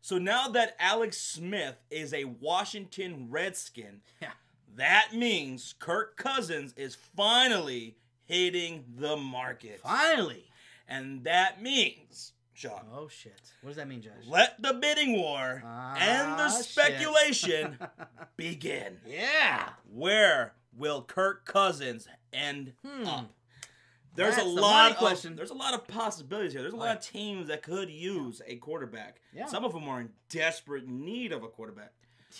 So now that Alex Smith is a Washington Redskin, Yeah. that means Kirk Cousins is finally hitting the market. Finally. And that means, Sean, Oh, shit. What does that mean, Judge? let the bidding war and the shit. speculation begin. Yeah. Where will Kirk Cousins end up? There's That's a the lot money question. There's a lot of possibilities here. There's a lot of teams that could use a quarterback. Yeah. Some of them are in desperate need of a quarterback.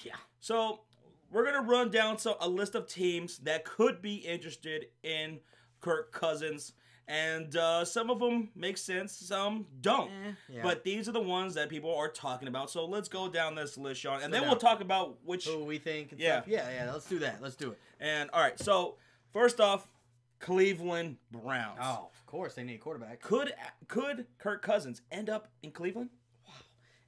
Yeah. So we're gonna run down a list of teams that could be interested in Kirk Cousins, and some of them make sense, some don't. Yeah. But these are the ones that people are talking about. So let's go down this list, Sean, and then down. we'll talk about which. Who we think. And Yeah. stuff. Yeah. Let's do that. Let's do it. And all right, so first off, Cleveland Browns. Oh, of course they need a quarterback. Could Kirk Cousins end up in Cleveland?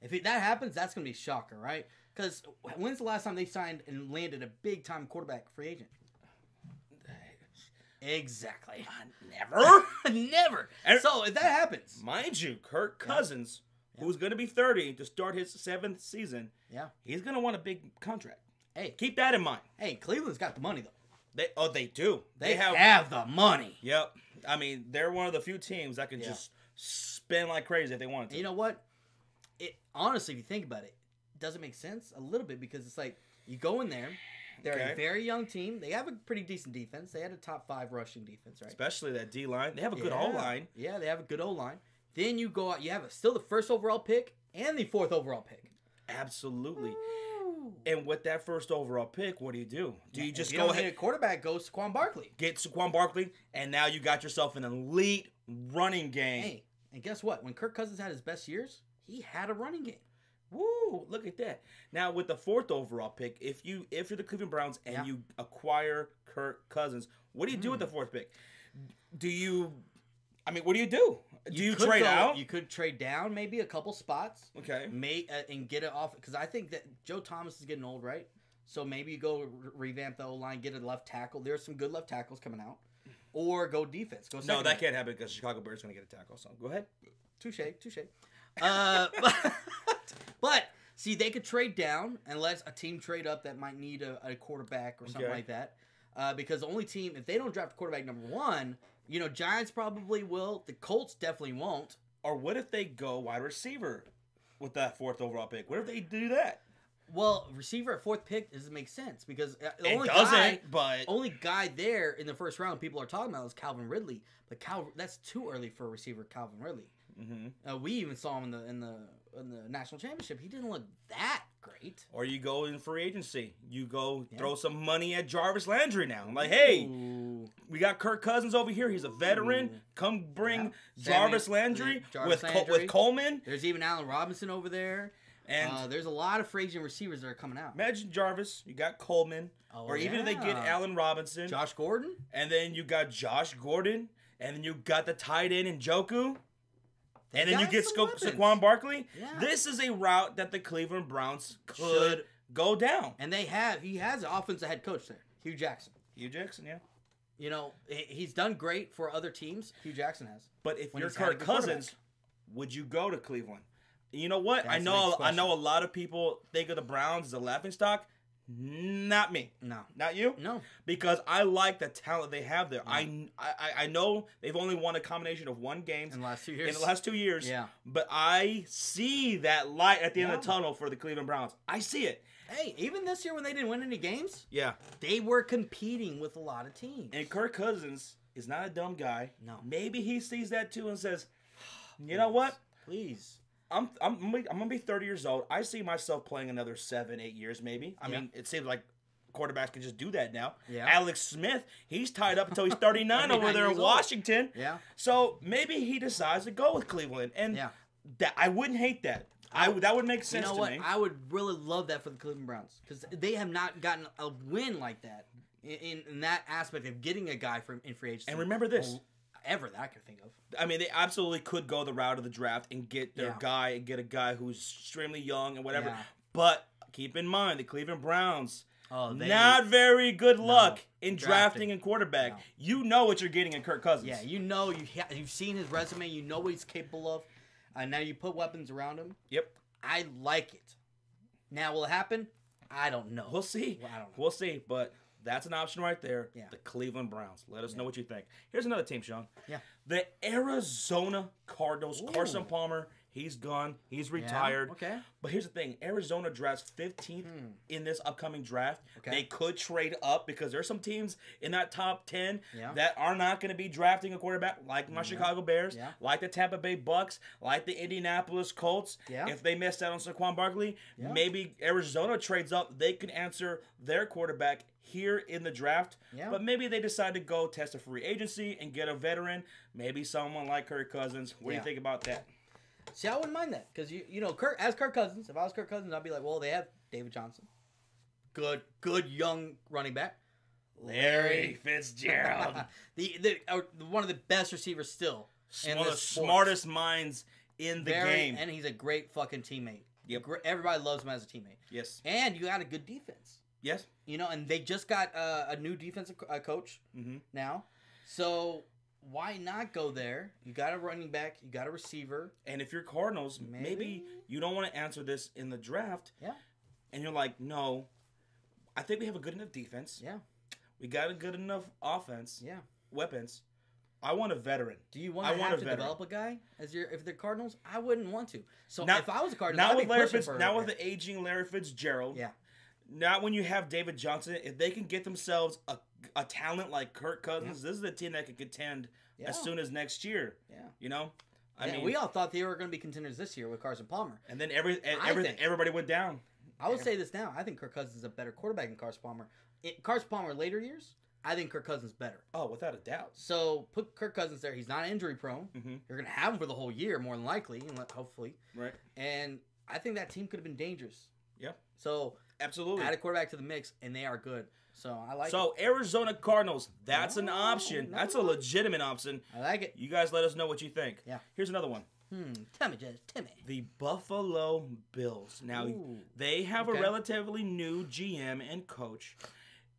If that happens, that's going to be a shocker, right? Because when's the last time they signed and landed a big-time quarterback free agent? Exactly. Never. Never. And- So if that happens, Mind you, Kirk Cousins, who's going to be 30 to start his 7th season, he's going to want a big contract. hey, Keep that in mind. Cleveland's got the money though. They do. They have the money. Yep. I mean, they're one of the few teams that can just spend like crazy if they wanted to. And you know what? Honestly, if you think about it, it doesn't make sense a little bit because it's like you go in there. They're a very young team. They have a pretty decent defense. They had a top 5 rushing defense, right? Especially that D line. They have a good O line. Yeah, they have a good O line. Then you go out. You have still the 1st overall pick and the 4th overall pick. Absolutely. Ooh. And with that 1st overall pick, what do? Do you just if you go don't ahead need a quarterback? Go Saquon Barkley. get Saquon Barkley, and now you got yourself an elite running game. Hey, and guess what? When Kirk Cousins had his best years, he had a running game. Woo! Look at that. Now with the 4th overall pick, if you're the Cleveland Browns and you acquire Kirk Cousins, what do you do with the 4th pick? What do you do? Do you trade out? You could trade down maybe a couple spots. Okay. And get it off because I think that Joe Thomas is getting old, right? So maybe you go revamp the O line, get a left tackle. There's some good left tackles coming out, or go defense. Go. No, that can't happen because Chicago Bears going to get a tackle. So go ahead. Touche. But see, they could trade down and let a team trade up that might need a quarterback or something like that. Because the only team, if they don't draft a quarterback number 1, Giants probably will. The Colts definitely won't. Or what if they go wide receiver with that 4th overall pick? What if they do that? Well, receiver at 4th pick doesn't make sense because the only guy there in the 1st round people are talking about is Calvin Ridley. But that's too early for a receiver, Calvin Ridley. Mm-hmm. We even saw him in the national championship. He didn't look that great. Or you go in free agency. You go throw some money at Jarvis Landry now. I'm like, hey, we got Kirk Cousins over here. He's a veteran. Come bring Jarvis Landry with Coleman. There's even Allen Robinson over there. And there's a lot of free agent receivers that are coming out. Imagine Jarvis. You got Coleman. Even if they get Allen Robinson. Josh Gordon. And then you got Josh Gordon. And then you got the tight end Njoku. And then you get Saquon Barkley. Yeah. This is a route that the Cleveland Browns could go down. And he has an offensive head coach there, Hugh Jackson. Hugh Jackson, yeah. He's done great for other teams. Hugh Jackson has. But if you're Kirk Cousins, would you go to Cleveland? You know what? I know a lot of people think of the Browns as a laughingstock. Not me. No. Not you? No. Because I like the talent they have there. No. I know they've only won a combination of 1 game in the last 2 years. In the last 2 years. Yeah. But I see that light at the end of the tunnel for the Cleveland Browns. I see it. Hey, even this year when they didn't win any games, yeah, they were competing with a lot of teams. And Kirk Cousins is not a dumb guy. No. Maybe he sees that too and says, you know what? Please. I'm gonna be 30 years old. I see myself playing another 7-8 years, maybe. I mean, it seems like quarterbacks can just do that now. Yeah. Alex Smith, he's tied up until he's 39 over there in Washington. Yeah. So maybe he decides to go with Cleveland, and that I wouldn't hate that. That would make sense to me. I would really love that for the Cleveland Browns because they have not gotten a win like that in that aspect of getting a guy in free agency. And remember this. Ever that I can think of. I mean, they absolutely could go the route of the draft and get their guy and get a guy who's extremely young and whatever. Yeah. But keep in mind, the Cleveland Browns, not very good luck in drafting a quarterback. No. You know what you're getting in Kirk Cousins. Yeah, you've seen his resume. You know what he's capable of. Now you put weapons around him. Yep. I like it. Now, will it happen? I don't know. We'll see. Well, I don't know. We'll see. But that's an option right there. Yeah. The Cleveland Browns. Let us know what you think. Here's another team, Sean. Yeah. The Arizona Cardinals. Ooh. Carson Palmer. He's gone. He's retired. Okay. But here's the thing. Arizona drafts 15th in this upcoming draft. Okay. They could trade up because there's some teams in that top 10 Yeah. that are not going to be drafting a quarterback, like my Chicago Bears, like the Tampa Bay Bucs, like the Indianapolis Colts. Yeah. If they missed out on Saquon Barkley, maybe Arizona trades up. They can answer their quarterback here in the draft. Yeah. But maybe they decide to go test a free agency and get a veteran, maybe someone like Kirk Cousins. What do you think about that? See, I wouldn't mind that because you know, Kirk Cousins. If I was Kirk Cousins, I'd be like, well, they have David Johnson, good young running back, Larry Fitzgerald, one of the best receivers still, one of the smartest minds in the game, and he's a great fucking teammate. Yep, everybody loves him as a teammate. Yes, and you got a good defense. Yes, you know, and they just got a new defensive coach now, so. Why not go there? You got a running back. You got a receiver. And if you're Cardinals, maybe you don't want to answer this in the draft. Yeah. And you're like, no, I think we have a good enough defense. Yeah. We got a good enough offense. Yeah. Weapons. I want a veteran. Do you want to develop a guy if they're Cardinals? I wouldn't want to. So now, if I was a Cardinals, with the aging Larry Fitzgerald. Yeah. Not when you have David Johnson. If they can get themselves a talent like Kirk Cousins, this is a team that can contend as soon as next year. Yeah. You know? I mean, we all thought they were going to be contenders this year with Carson Palmer. And then everybody went down. I will say this now. I think Kirk Cousins is a better quarterback than Carson Palmer. Carson Palmer later years, I think Kirk Cousins is better. Oh, without a doubt. So put Kirk Cousins there. He's not injury prone. You're going to have him for the whole year, more than likely, hopefully. Right. And I think that team could have been dangerous. Yeah. So absolutely add a quarterback to the mix, and they are good. So I like it. So Arizona Cardinals, that's an option. That's a legitimate option. I like it. You guys let us know what you think. Yeah. Here's another one. Tell me, Judge. Tell me. The Buffalo Bills. Now, they have a relatively new GM and coach.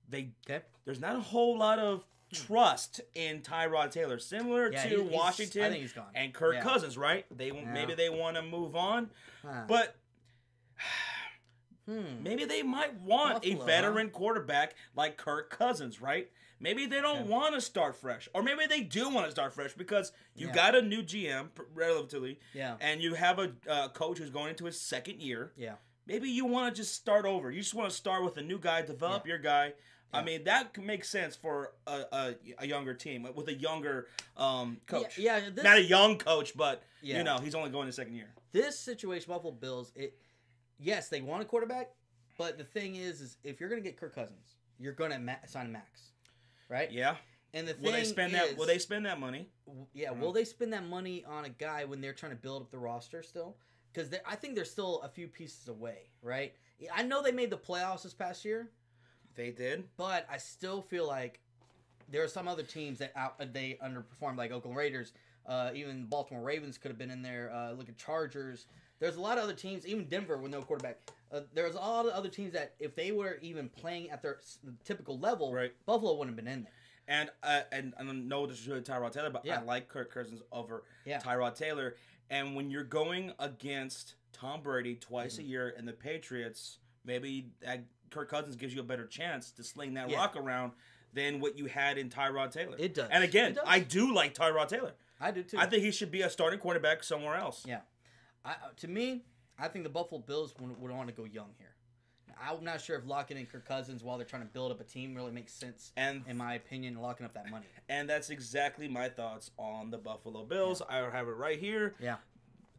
There's not a whole lot of trust in Tyrod Taylor, similar to Washington I think he's gone. and Kirk Cousins, right? Maybe they want to move on, but maybe they might want a veteran quarterback like Kirk Cousins, right? Maybe they don't want to start fresh, or maybe they do want to start fresh because you got a new GM, relatively, and you have a coach who's going into his second year. Yeah, maybe you want to just start over. You just want to start with a new guy, develop your guy. I mean, that could make sense for a younger team with a younger coach. Not a young coach, but you know he's only going his second year. This situation, Buffalo Bills, yes, they want a quarterback, but the thing is if you're going to get Kirk Cousins, you're going to sign Max, right? Yeah. And the thing will they spend that money? Yeah. Will they spend that money on a guy when they're trying to build up the roster still? Because I think they're still a few pieces away, right? I know they made the playoffs this past year. They did, but I still feel like there are some other teams that they underperformed, like Oakland Raiders, even Baltimore Ravens could have been in there. Look at Chargers. There's a lot of other teams, even Denver with no quarterback. There's a lot of other teams that if they were even playing at their typical level, Buffalo wouldn't have been in there. And I know this is really Tyrod Taylor, but I like Kirk Cousins over Tyrod Taylor. And when you're going against Tom Brady twice a year and the Patriots, maybe Kirk Cousins gives you a better chance to sling that rock around than what you had in Tyrod Taylor. It does. And again, I do like Tyrod Taylor. I do too. I think he should be a starting quarterback somewhere else. Yeah. To me, I think the Buffalo Bills would want to go young here. I'm not sure if locking in Kirk Cousins while they're trying to build up a team really makes sense, in my opinion, locking up that money. And that's exactly my thoughts on the Buffalo Bills. I have it right here. Yeah.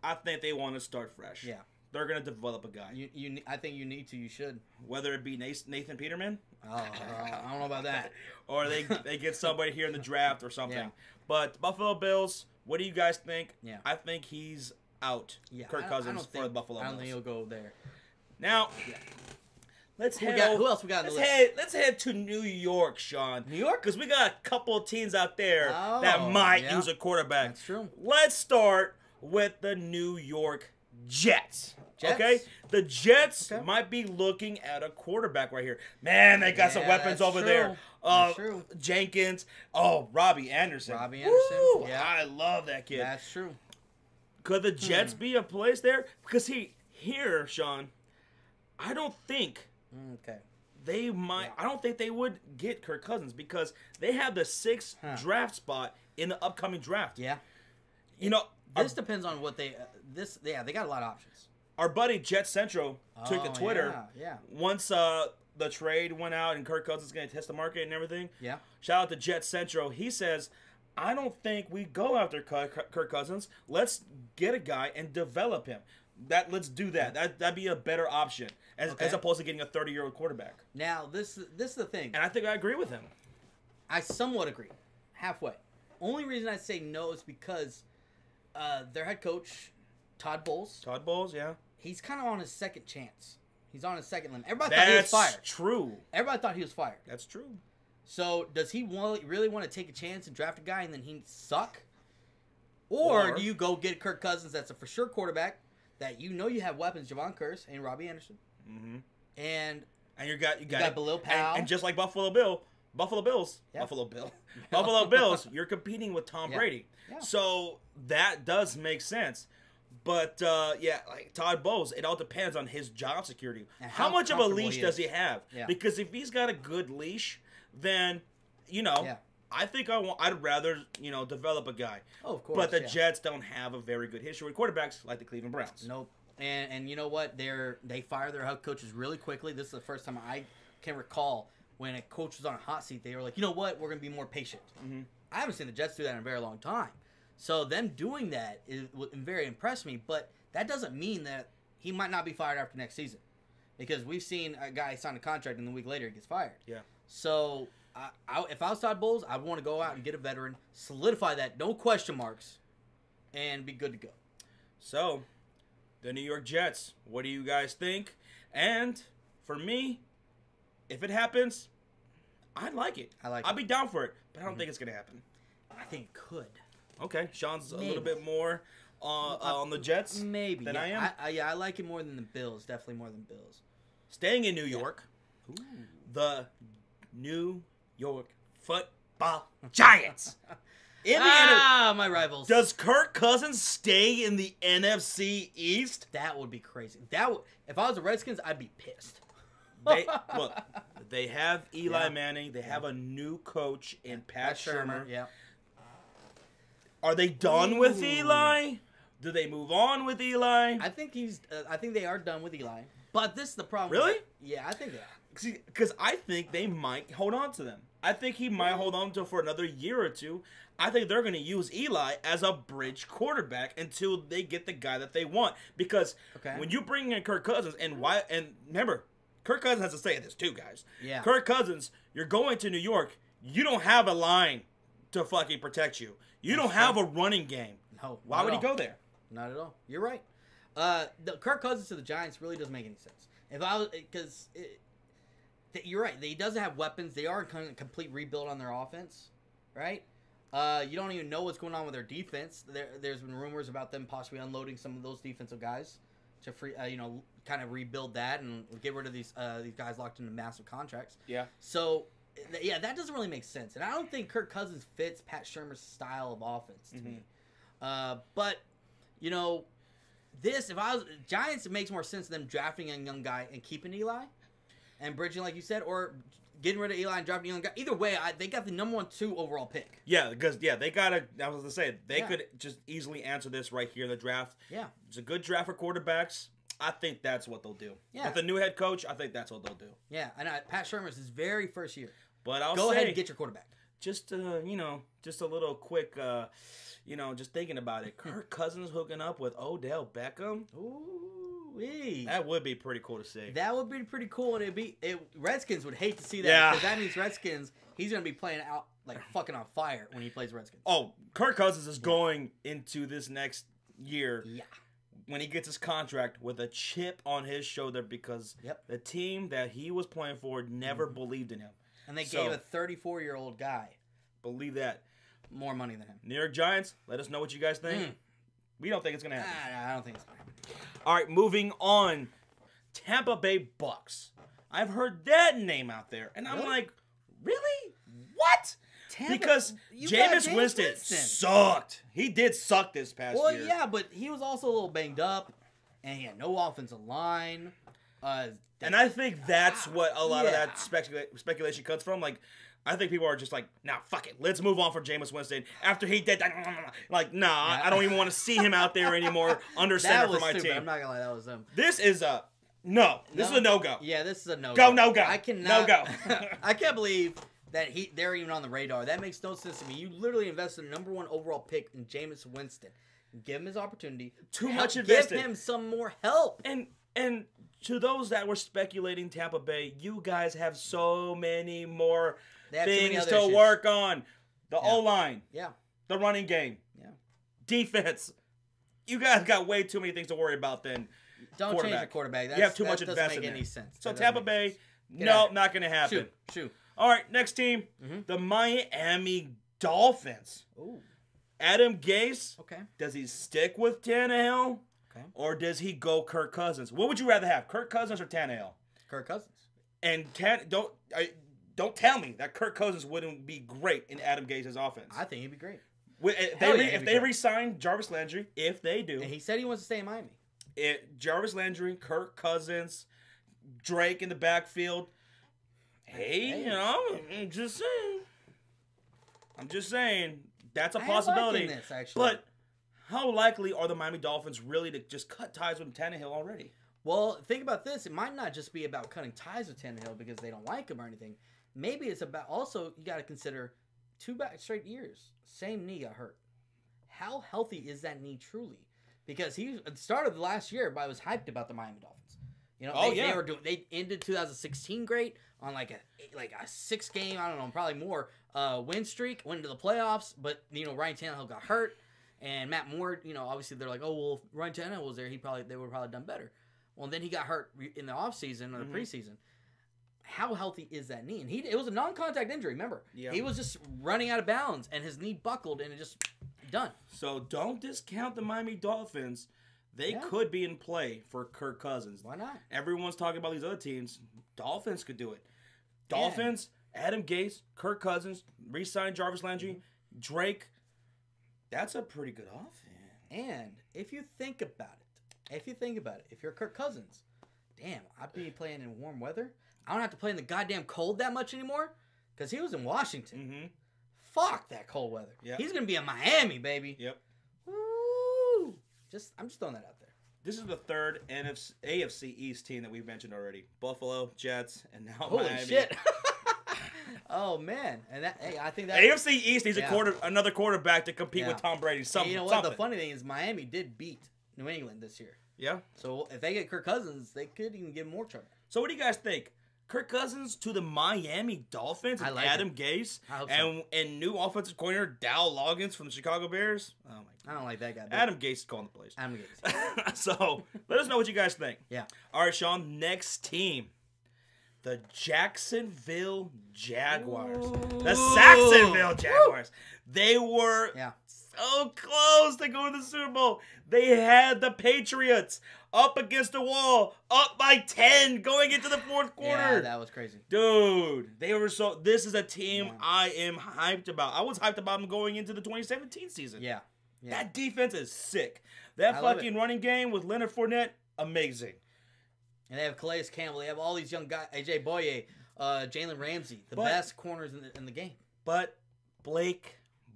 I think they want to start fresh. Yeah. They're going to develop a guy. I think you need to. You should. Whether it be Nathan Peterman. Oh, I don't know about that. Or they get somebody here in the draft or something. Yeah. But Buffalo Bills, what do you guys think? Yeah. I think he's out. Yeah. Kirk Cousins for the Buffalo Bills. I don't think he'll go there. Now, let's head. Who else we got on the list? Let's head to New York, Sean. New York? Because we got a couple of teams out there that might use a quarterback. That's true. Let's start with the New York Jets. Okay? The Jets might be looking at a quarterback right here. Man, they got some weapons over there. That's true. Jenkins. Oh, Robbie Anderson. Yeah. I love that kid. That's true. Could the Jets be a place there? Because here, Sean, I don't think they might. Yeah. I don't think they would get Kirk Cousins because they have the 6th draft spot in the upcoming draft. Yeah. This depends on what they. They got a lot of options. Our buddy Jet Central took to Twitter. Yeah. Once the trade went out and Kirk Cousins is going to test the market and everything. Yeah. Shout out to Jet Central. He says, I don't think we go after Kirk Cousins. Let's get a guy and develop him. Let's do that. That'd be a better option as opposed to getting a 30-year-old quarterback. Now, this is the thing. And I think I agree with him. I somewhat agree. Halfway. Only reason I say no is because their head coach, Todd Bowles. Todd Bowles, yeah. He's kind of on his second chance. He's on his second limit. Everybody thought he was fired. That's true. Everybody thought he was fired. That's true. So, does he really want to take a chance and draft a guy and then he suck? Or do you go get Kirk Cousins that's a for sure quarterback that you have weapons, Javon Curse and Robbie Anderson. Mm-hmm. And you got Bilal Powell. And just like Buffalo Bills, you're competing with Tom Brady. Yeah. So that does make sense. But, like Todd Bowles, it all depends on his job security. How much of a leash does he have? Yeah. Because if he's got a good leash, then, I think I'd rather, develop a guy. Oh, of course. But the Jets don't have a very good history with quarterbacks like the Cleveland Browns. Nope. And you know what? They fire their head coaches really quickly. This is the first time I can recall when a coach was on a hot seat, they were like, you know what? We're going to be more patient. Mm-hmm. I haven't seen the Jets do that in a very long time. So them doing that very impressed me, but that doesn't mean that he might not be fired after next season. Because we've seen a guy sign a contract and the week later he gets fired. Yeah. So if I was Todd Bowles, I'd want to go out and get a veteran, solidify that, no question marks, and be good to go. So, the New York Jets, what do you guys think? And for me, if it happens, I'd like it. I'd be down for it, but I don't think it's going to happen. I think it could. Okay, Sean's a little bit more on the Jets than I am. I like it more than the Bills, definitely more than Bills. Staying in New York, the New York Football Giants. My rivals. Does Kirk Cousins stay in the NFC East? That would be crazy. If I was the Redskins, I'd be pissed. They have Eli Manning. They have a new coach in Pat Shurmur. Yeah. Are they done with Eli? Do they move on with Eli? I think they are done with Eli. But this is the problem. Really? Yeah, I think they are. Because I think they might hold on to them. I think he might hold on to for another year or two. I think they're going to use Eli as a bridge quarterback until they get the guy that they want. Because when you bring in Kirk Cousins, and remember, Kirk Cousins has to say this too, guys. Yeah. Kirk Cousins, you're going to New York. You don't have a line to fucking protect you. You don't have a running game. No. Why would he go there? Not at all. You're right. The Kirk Cousins to the Giants really doesn't make any sense. You're right. He doesn't have weapons. They are kind of a complete rebuild on their offense, right? You don't even know what's going on with their defense. There's been rumors about them possibly unloading some of those defensive guys to kind of rebuild that and get rid of these guys locked into massive contracts. Yeah. So, that doesn't really make sense. And I don't think Kirk Cousins fits Pat Shurmur's style of offense to me. But, if I was Giants, it makes more sense than drafting a young guy and keeping Eli and bridging, like you said, or getting rid of Eli and drafting a young guy. Either way, they got the number 2 overall pick. Yeah, because they gotta. I was gonna say they could just easily answer this right here in the draft. Yeah, it's a good draft for quarterbacks. I think that's what they'll do. Yeah, with the new head coach, I think that's what they'll do. Yeah, and Pat Shurmur's his very first year. But I'll go ahead and get your quarterback. Just just a little quick. Just thinking about it, Kirk Cousins hooking up with Odell Beckham. Ooh-wee. That would be pretty cool to see. That would be pretty cool, and Redskins would hate to see that because that means Redskins. He's gonna be playing out like fucking on fire when he plays Redskins. Oh, Kirk Cousins is going into this next year. Yeah. When he gets his contract with a chip on his shoulder because the team that he was playing for never believed in him. And they gave a 34-year-old guy. Believe that. More money than him. New York Giants, let us know what you guys think. We don't think it's going to happen. I don't think it's going to happen. All right, moving on. Tampa Bay Bucs. I've heard that name out there. And I'm like, really? What? Because Jameis Winston sucked. He did suck this past year. Well, yeah, but he was also a little banged up. and he had no offensive line. And I think that's what a lot of that speculation comes from. Like, I think people are just like, nah, fuck it. Let's move on for Jameis Winston. After he did that, like, nah, I don't even want to see him out there anymore under center for my team. I'm not going to lie, that was him. This is a no. This is a no-go. Yeah, this is a no-go. Go, no-go. I cannot. No-go. I can't believe that they're even on the radar. That makes no sense to me. You literally invested a number 1 overall pick in Jameis Winston. Give him his opportunity. Too much invested. Give him some more help. And to those that were speculating Tampa Bay, you guys have so many more things to work on. The O-line. Yeah. The running game. Yeah. Defense. You guys got way too many things to worry about than Don't change the quarterback. You have too much invested in That doesn't make any sense. So Tampa Bay, no, not going to happen. Shoot. All right, next team. The Miami Dolphins. Ooh. Adam Gase. Okay. Does he stick with Tannehill? Okay. Or does he go Kirk Cousins? What would you rather have, Kirk Cousins or Tannehill? Kirk Cousins. And don't tell me that Kirk Cousins wouldn't be great in Adam Gase's offense. I think he'd be great. If they re-sign Jarvis Landry, if they do. And he said he wants to stay in Miami. Jarvis Landry, Kirk Cousins, Drake in the backfield. Hey, you know, I'm just saying. That's a possibility. This, actually. But how likely are the Miami Dolphins really to just cut ties with Tannehill already? Well, think about this. It might not just be about cutting ties with Tannehill because they don't like him or anything. Maybe it's about also you got to consider 2 straight years. Same knee got hurt. How healthy is that knee truly? Because at the start of the last year, everybody was hyped about the Miami Dolphins. You know, they ended 2016 great on like a 6-game, I don't know, probably more win streak, went into the playoffs, but you know, Ryan Tannehill got hurt and Matt Moore, you know, obviously they're like, "Oh, well, if Ryan Tannehill was there, they would have probably done better." Well, then he got hurt in the offseason or the preseason. How healthy is that knee? And it was a non-contact injury, remember? Yeah. He was just running out of bounds and his knee buckled and it just done. So don't discount the Miami Dolphins. They could be in play for Kirk Cousins. Why not? Everyone's talking about these other teams. Dolphins could do it. Dolphins, Adam Gase, Kirk Cousins, re-sign Jarvis Landry, Drake. That's a pretty good offense. And if you think about it, if you're Kirk Cousins, damn, I'd be playing in warm weather. I don't have to play in the goddamn cold that much anymore because he was in Washington. Fuck that cold weather. Yep. He's going to be in Miami, baby. Yep. Woo! I'm just throwing that out there. This is the third AFC East team that we've mentioned already. Buffalo, Jets, and now Holy Miami. Shit. Oh, man. And I think that AFC East needs another quarterback to compete with Tom Brady. You know what? The funny thing is Miami did beat New England this year. Yeah. So if they get Kirk Cousins, they could even give more trouble. So what do you guys think? Kirk Cousins to the Miami Dolphins and Adam Gase and new offensive coordinator Dow Loggins from the Chicago Bears? Oh my God. I don't like that guy. Adam Gase is calling the plays. Adam Gase. So let us know what you guys think. Yeah. All right, Sean. Next team. The Jacksonville Jaguars. Ooh. The Saxonville Jaguars. Woo. They were so close to going to the Super Bowl. They had the Patriots up against the wall, up by 10, going into the fourth quarter. Yeah, that was crazy. Dude, they were so... This is a team I am hyped about. I was hyped about them going into the 2017 season. Yeah. That defense is sick. That fucking running game with Leonard Fournette, amazing. And they have Calais Campbell. They have all these young guys. AJ Boye, Jalen Ramsey, the best corners in the game. But Blake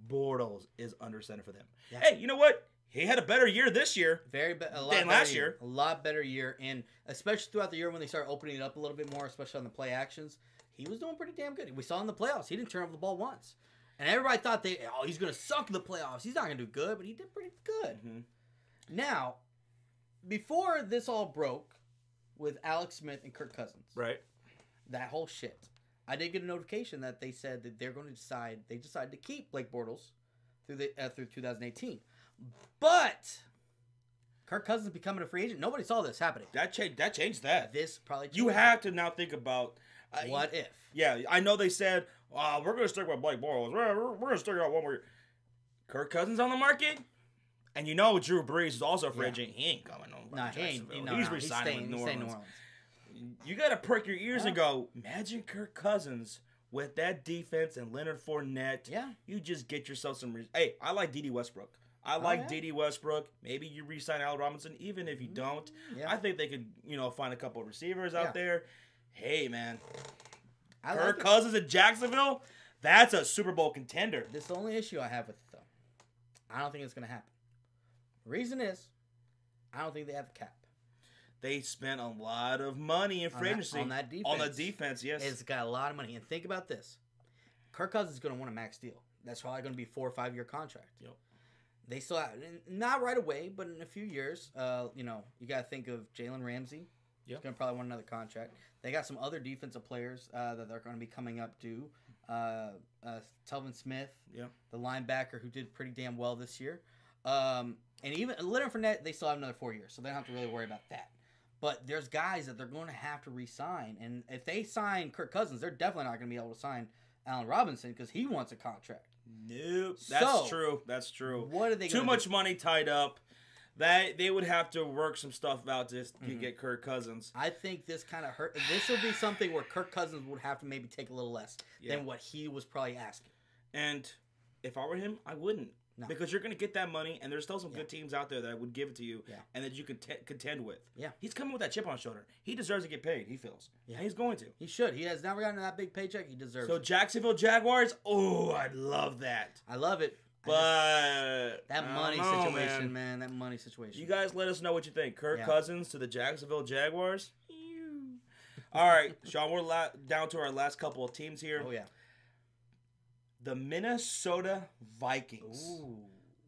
Bortles is under center for them. Yeah. Hey, you know what? He had a better year this year than last year. A lot better year. And especially throughout the year when they started opening it up a little bit more, especially on the play actions, he was doing pretty damn good. We saw in the playoffs. He didn't turn over the ball once. And everybody thought he's going to suck in the playoffs. He's not going to do good, but he did pretty good. Now, before this all broke with Alex Smith and Kirk Cousins, right? That whole shit, I did get a notification that they said that they're going to decide. They decided to keep Blake Bortles through 2018, but Kirk Cousins becoming a free agent. Nobody saw this happening. That changed that. This probably changed. You have to now think about what if. Yeah, I know they said we're going to stick with Blake Bortles. We're going to stick out one more year. Kirk Cousins on the market, and you know Drew Brees is also a free agent. He ain't coming on. No, he ain't. He's resigning with New Orleans. You got to perk your ears and go, imagine Kirk Cousins with that defense and Leonard Fournette. Yeah. You just get yourself some... Hey, I like D.D. Westbrook. I like D.D. Westbrook. Maybe you re-sign Allen Robinson, even if you don't. Yeah. I think they could, find a couple of receivers out there. Hey, man. Kirk Cousins in Jacksonville, that's a Super Bowl contender. This is the only issue I have with it, though. I don't think it's going to happen. The reason is, I don't think they have the cap. They spent a lot of money in free agency. On that defense. On the defense, yes. It's got a lot of money. And think about this. Kirk Cousins is going to want a max deal. That's probably going to be 4 or 5 year contract. Yep. They still have, not right away, but in a few years, you got to think of Jalen Ramsey. He's going to probably want another contract. They got some other defensive players that they're going to be coming up due. Telvin Smith, the linebacker who did pretty damn well this year. And even Leonard Fournette, they still have another 4 years, so they don't have to really worry about that. But there's guys that they're going to have to re-sign. And if they sign Kirk Cousins, they're definitely not going to be able to sign Allen Robinson because he wants a contract. Nope. That's true. That's true. What are they Too much money tied up. They would have to work some stuff out to get Kirk Cousins. I think this kind of hurt. This would be something where Kirk Cousins would have to maybe take a little less than what he was probably asking. And if I were him, I wouldn't. No. Because you're going to get that money, and there's still some good teams out there that would give it to you and that you could contend with. Yeah. He's coming with that chip on his shoulder. He deserves to get paid, he feels. Yeah. And he's going to. He should. He has never gotten that big paycheck. He deserves it. So Jacksonville Jaguars, I'd love that. I love it. But that money situation, man. That money situation. You guys let us know what you think. Kirk Cousins to the Jacksonville Jaguars. All right, Sean, we're down to our last couple of teams here. Oh, yeah. The Minnesota Vikings. Ooh.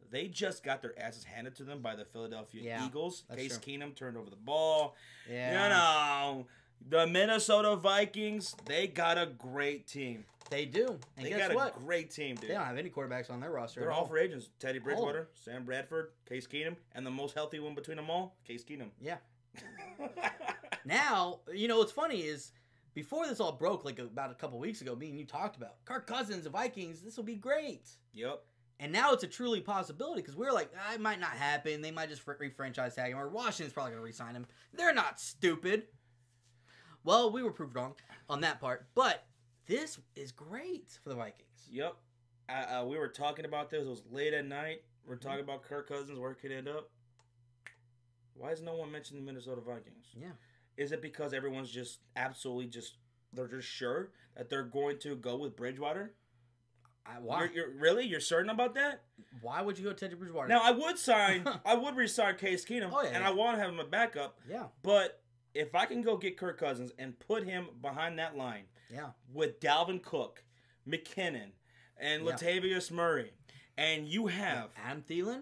They just got their asses handed to them by the Philadelphia Eagles. Case true. Keenum turned over the ball. Yeah. The Minnesota Vikings, they got a great team. They do. And they guess got what? a great team, dude. They don't have any quarterbacks on their roster. They're all free agents. Teddy Bridgewater, Sam Bradford, Case Keenum, and the most healthy one between them all, Case Keenum. Yeah. Now, what's funny is, before this all broke, like about a couple weeks ago, me and you talked about Kirk Cousins, the Vikings, this will be great. Yep. And now it's a truly possibility because we're like, it might not happen. They might just re-franchise tag him, or Washington's probably going to re-sign him. They're not stupid. Well, we were proved wrong on that part, but this is great for the Vikings. Yep. We were talking about this. It was late at night. We're talking about Kirk Cousins, where it could end up. Why is no one mentioning the Minnesota Vikings? Yeah. Is it because everyone's just absolutely they're just sure that they're going to go with Bridgewater? Why? You're certain about that? Why would you go Teddy Bridgewater? Now, I would re-sign Case Keenum, I want to have him a backup. Yeah. But if I can go get Kirk Cousins and put him behind that line with Dalvin Cook, McKinnon, and Latavius Murray, and you have Adam Thielen,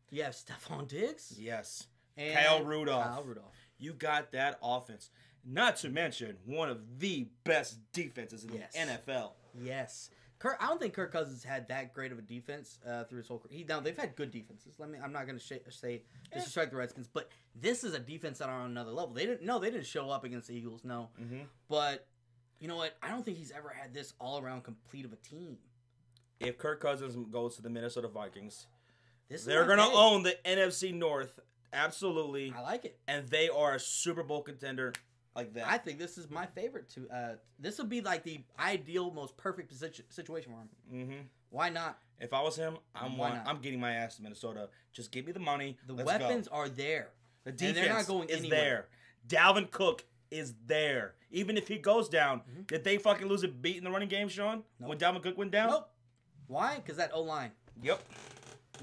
you have Stephon Diggs. Yes. And Kyle Rudolph. You got that offense. Not to mention one of the best defenses in the NFL. Yes. I don't think Kirk Cousins had that great of a defense through his whole career. Now, they've had good defenses. I'm not going to say disrespect the Redskins, but this is a defense that are on another level. They didn't show up against the Eagles, no. Mm-hmm. But you know what? I don't think he's ever had this all-around complete of a team. If Kirk Cousins goes to the Minnesota Vikings, they're going to own the NFC North. Absolutely. I like it. And they are a Super Bowl contender like that. I think this is my favorite. This would be like the ideal, most perfect situation for him. Mm-hmm. Why not? If I was him, I'm getting my ass to Minnesota. Just give me the money. The weapons are there. The defense they're not going is anywhere. there. Dalvin Cook is there. Even if he goes down, did they fucking lose a beat in the running game, Sean? Nope. When Dalvin Cook went down? Nope. Why? Because that O-line. Yep.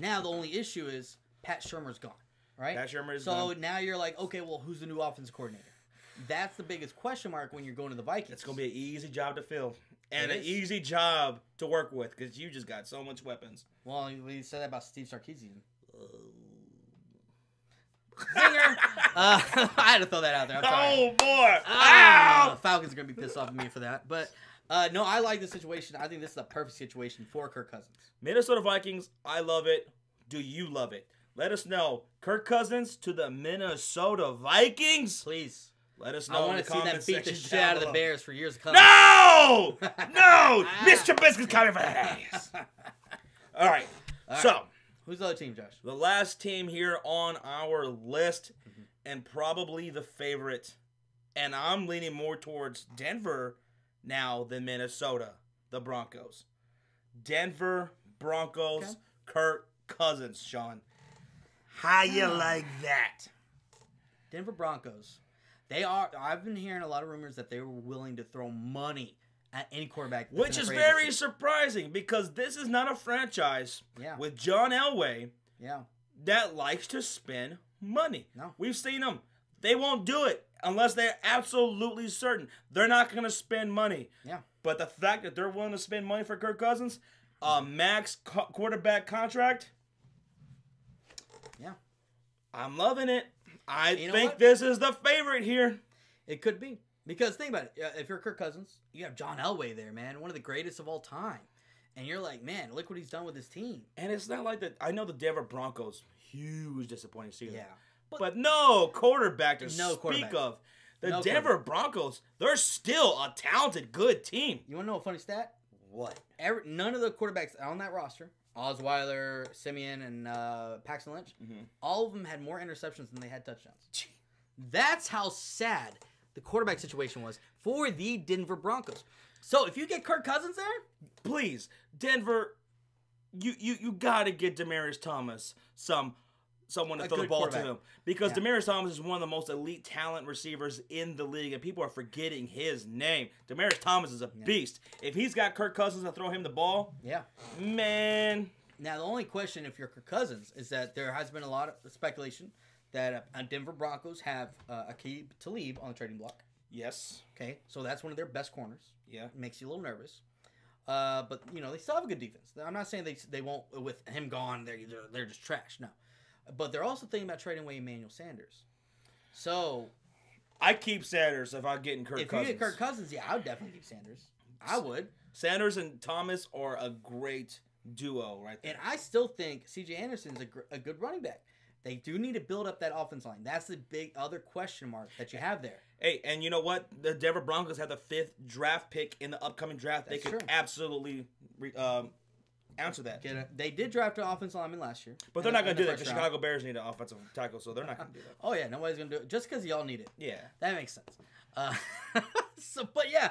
Now the only issue is Pat Shurmur's gone. Right? Pat Shurmur is gone. So now you're like, okay, well, who's the new offensive coordinator? That's the biggest question mark when you're going to the Vikings. It's going to be an easy job to fill. And an easy job to work with because you just got so much weapons. Well, we said that about Steve Sarkisian. Zinger! I had to throw that out there. I'm sorry. Oh, boy. Ow! Falcons are going to be pissed off at me for that. But, no, I like the situation. I think this is the perfect situation for Kirk Cousins. Minnesota Vikings, I love it. Do you love it? Let us know. Kirk Cousins to the Minnesota Vikings. Please. Let us know. I want to see them beat the shit out of the Bears for years to come. No! No! Mr. Trubisky's coming for that ass. All right. So. Who's the other team, Josh? The last team here on our list, and probably the favorite, and I'm leaning more towards Denver now than Minnesota, the Broncos. Denver Broncos, Kirk Cousins, Sean. How you like that? Denver Broncos. I've been hearing a lot of rumors that they were willing to throw money at any quarterback. Which is very surprising because this is not a franchise with John Elway that likes to spend money. No. We've seen them. They won't do it unless they're absolutely certain. They're not going to spend money. Yeah. But the fact that they're willing to spend money for Kirk Cousins, a max quarterback contract, I'm loving it. I think this is the favorite here. It could be. Because think about it. If you're Kirk Cousins, you have John Elway there, man. One of the greatest of all time. And you're like, man, look what he's done with his team. And it's not like that. I know the Denver Broncos, huge disappointing season. Yeah. But no quarterback to speak of. The Denver Broncos, they're still a talented, good team. You want to know a funny stat? What? None of the quarterbacks on that roster, Osweiler, Simeon, and Paxton Lynch, all of them had more interceptions than they had touchdowns. That's how sad the quarterback situation was for the Denver Broncos. So if you get Kirk Cousins there, please, Denver, you got to get Demaryius Thomas someone to throw the ball to him. Because Demaryius Thomas is one of the most elite talent receivers in the league, and people are forgetting his name. Demaryius Thomas is a beast. If he's got Kirk Cousins to throw him the ball, man. Now, the only question, if you're Kirk Cousins, is that there has been a lot of speculation that Denver Broncos have Aqib Talib on the trading block. Yes. Okay, so that's one of their best corners. Yeah. It makes you a little nervous. But, they still have a good defense. I'm not saying they won't, with him gone, they're just trash. No. But they're also thinking about trading away Emmanuel Sanders. So I keep Sanders if I'm getting Kirk Cousins. If you get Kirk Cousins, I would definitely keep Sanders. I would. Sanders and Thomas are a great duo right there. And I still think C.J. Anderson's a good running back. They do need to build up that offense line. That's the big other question mark that you have there. Hey, and you know what? The Denver Broncos have the 5th draft pick in the upcoming draft. They could absolutely answer that. They did draft an offensive lineman last year. But they're not going to do that because Chicago Bears need an offensive tackle, so they're not going to do that. Oh, yeah. Nobody's going to do it. Just because y'all need it. Yeah. That makes sense. But yeah,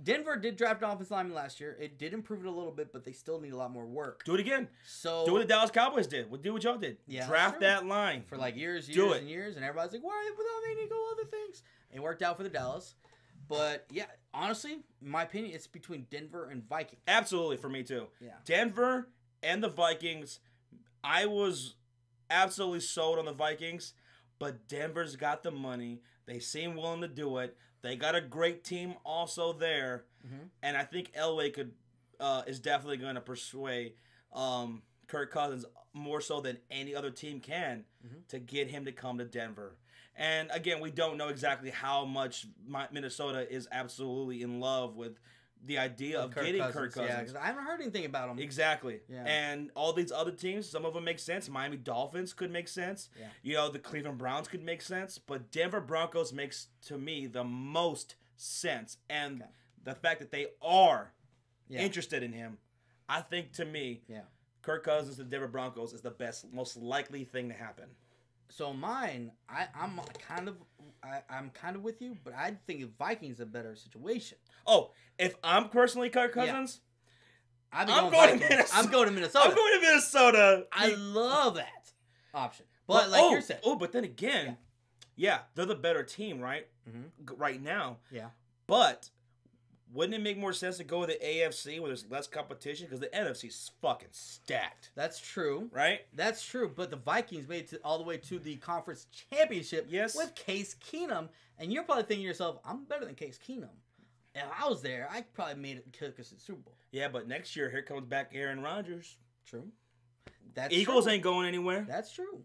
Denver did draft an offensive lineman last year. It did improve it a little bit, but they still need a lot more work. Do it again. Do what the Dallas Cowboys did. Do what y'all did. Yeah, draft that line. For like years and years, and everybody's like, why without me to go other things? It worked out for the Dallas. But, yeah, honestly, in my opinion, it's between Denver and Vikings. Absolutely, for me, too. Yeah. Denver and the Vikings, I was absolutely sold on the Vikings, but Denver's got the money. They seem willing to do it. They got a great team also there, and I think Elway is definitely going to persuade Kirk Cousins more so than any other team can to get him to come to Denver. And again, we don't know exactly how much Minnesota is absolutely in love with the idea of getting Kirk Cousins. Yeah, because I haven't heard anything about him. Exactly. Yeah. And all these other teams, some of them make sense. Miami Dolphins could make sense. Yeah. The Cleveland Browns could make sense. But Denver Broncos makes, to me, the most sense. And the fact that they are interested in him, I think, to me, Kirk Cousins to the Denver Broncos is the best, most likely thing to happen. So mine, I'm kind of with you, but I think the Vikings a better situation. Oh, if I'm personally Kirk Cousins, I'm going to Minnesota. I'm going to Minnesota. I love that option. But like you said. Oh, but then again, they're the better team, right? Right now. Yeah. But wouldn't it make more sense to go with the AFC where there's less competition? Because the NFC's fucking stacked. That's true. Right? That's true. But the Vikings made it all the way to the conference championship with Case Keenum. And you're probably thinking to yourself, I'm better than Case Keenum. And if I was there, I probably made it to the Super Bowl. Yeah, but next year, here comes back Aaron Rodgers. True. Eagles ain't going anywhere. That's true.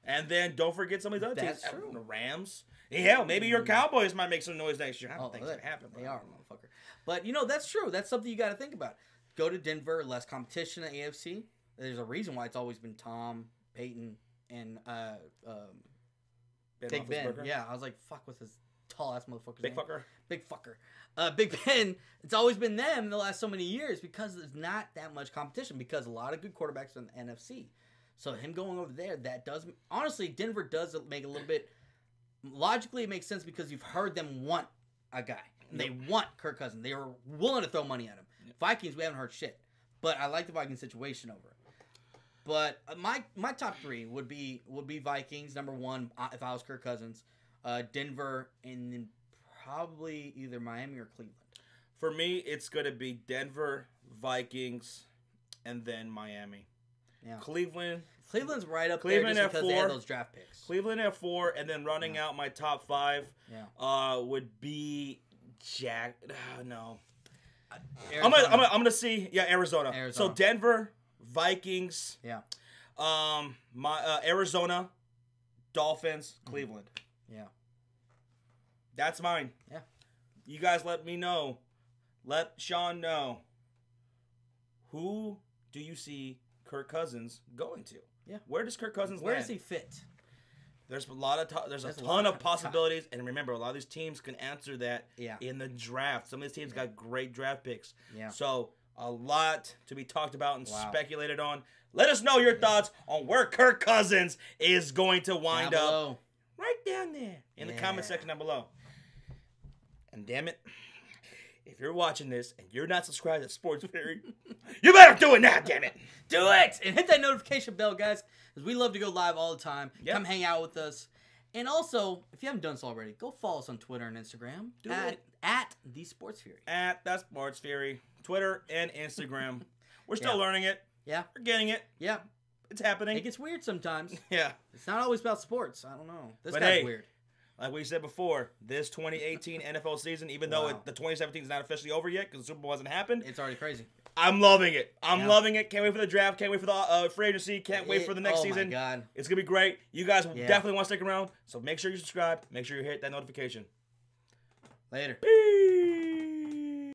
And then don't forget some of these other teams. That's true. The Rams. Hell, maybe your Cowboys might make some noise next year. I don't think it's going to happen. They are, motherfucker. But, that's true. That's something you got to think about. Go to Denver, less competition in the AFC. There's a reason why it's always been Tom, Peyton, and Big Ben. Yeah, I was like, fuck, what's his tall-ass motherfucker's name? Big fucker. Big Ben, it's always been them in the last so many years because there's not that much competition because a lot of good quarterbacks are in the NFC. So him going over there, that does... Honestly, Denver does make a little bit... Logically, it makes sense because you've heard them want a guy. They want Kirk Cousins. They are willing to throw money at him. Vikings, we haven't heard shit. But I like the Vikings situation over it. But my top three would be Vikings, number one, if I was Kirk Cousins, Denver, and then probably either Miami or Cleveland. For me, it's going to be Denver, Vikings, and then Miami. Yeah. Cleveland's right up Cleveland there just because they have those draft picks. Cleveland at 4, and then running out my top 5 would be no. I'm gonna see Arizona. So Denver, Vikings, Arizona, Dolphins, Cleveland. Yeah. That's mine. Yeah. You guys let me know. Let Sean know. Who do you see Kirk Cousins going to? Yeah. Where does Kirk Cousins Where land? does he fit? There's a ton of possibilities, and remember, a lot of these teams can answer that in the draft. Some of these teams got great draft picks. Yeah. So a lot to be talked about and speculated on. Let us know your thoughts on where Kirk Cousins is going to wind up. Right down there in the comment section down below. And damn it, if you're watching this and you're not subscribed to Sports Fury, you better do it now, damn it. Do it! And hit that notification bell, guys, because we love to go live all the time. Yep. Come hang out with us. And also, if you haven't done so already, go follow us on Twitter and Instagram. At The Sports Fury. At The Sports Fury. Twitter and Instagram. We're still learning it. Yeah. We're getting it. Yeah. It's happening. It gets weird sometimes. Yeah. It's not always about sports. I don't know. This guy's weird. Like we said before, this 2018 NFL season, even though the 2017 is not officially over yet because the Super Bowl hasn't happened. It's already crazy. I'm loving it. I'm loving it. Can't wait for the draft. Can't wait for the free agency. Can't wait for the next season. Oh, my God. It's going to be great. You guys will definitely want to stick around. So make sure you subscribe. Make sure you hit that notification. Later. Peace.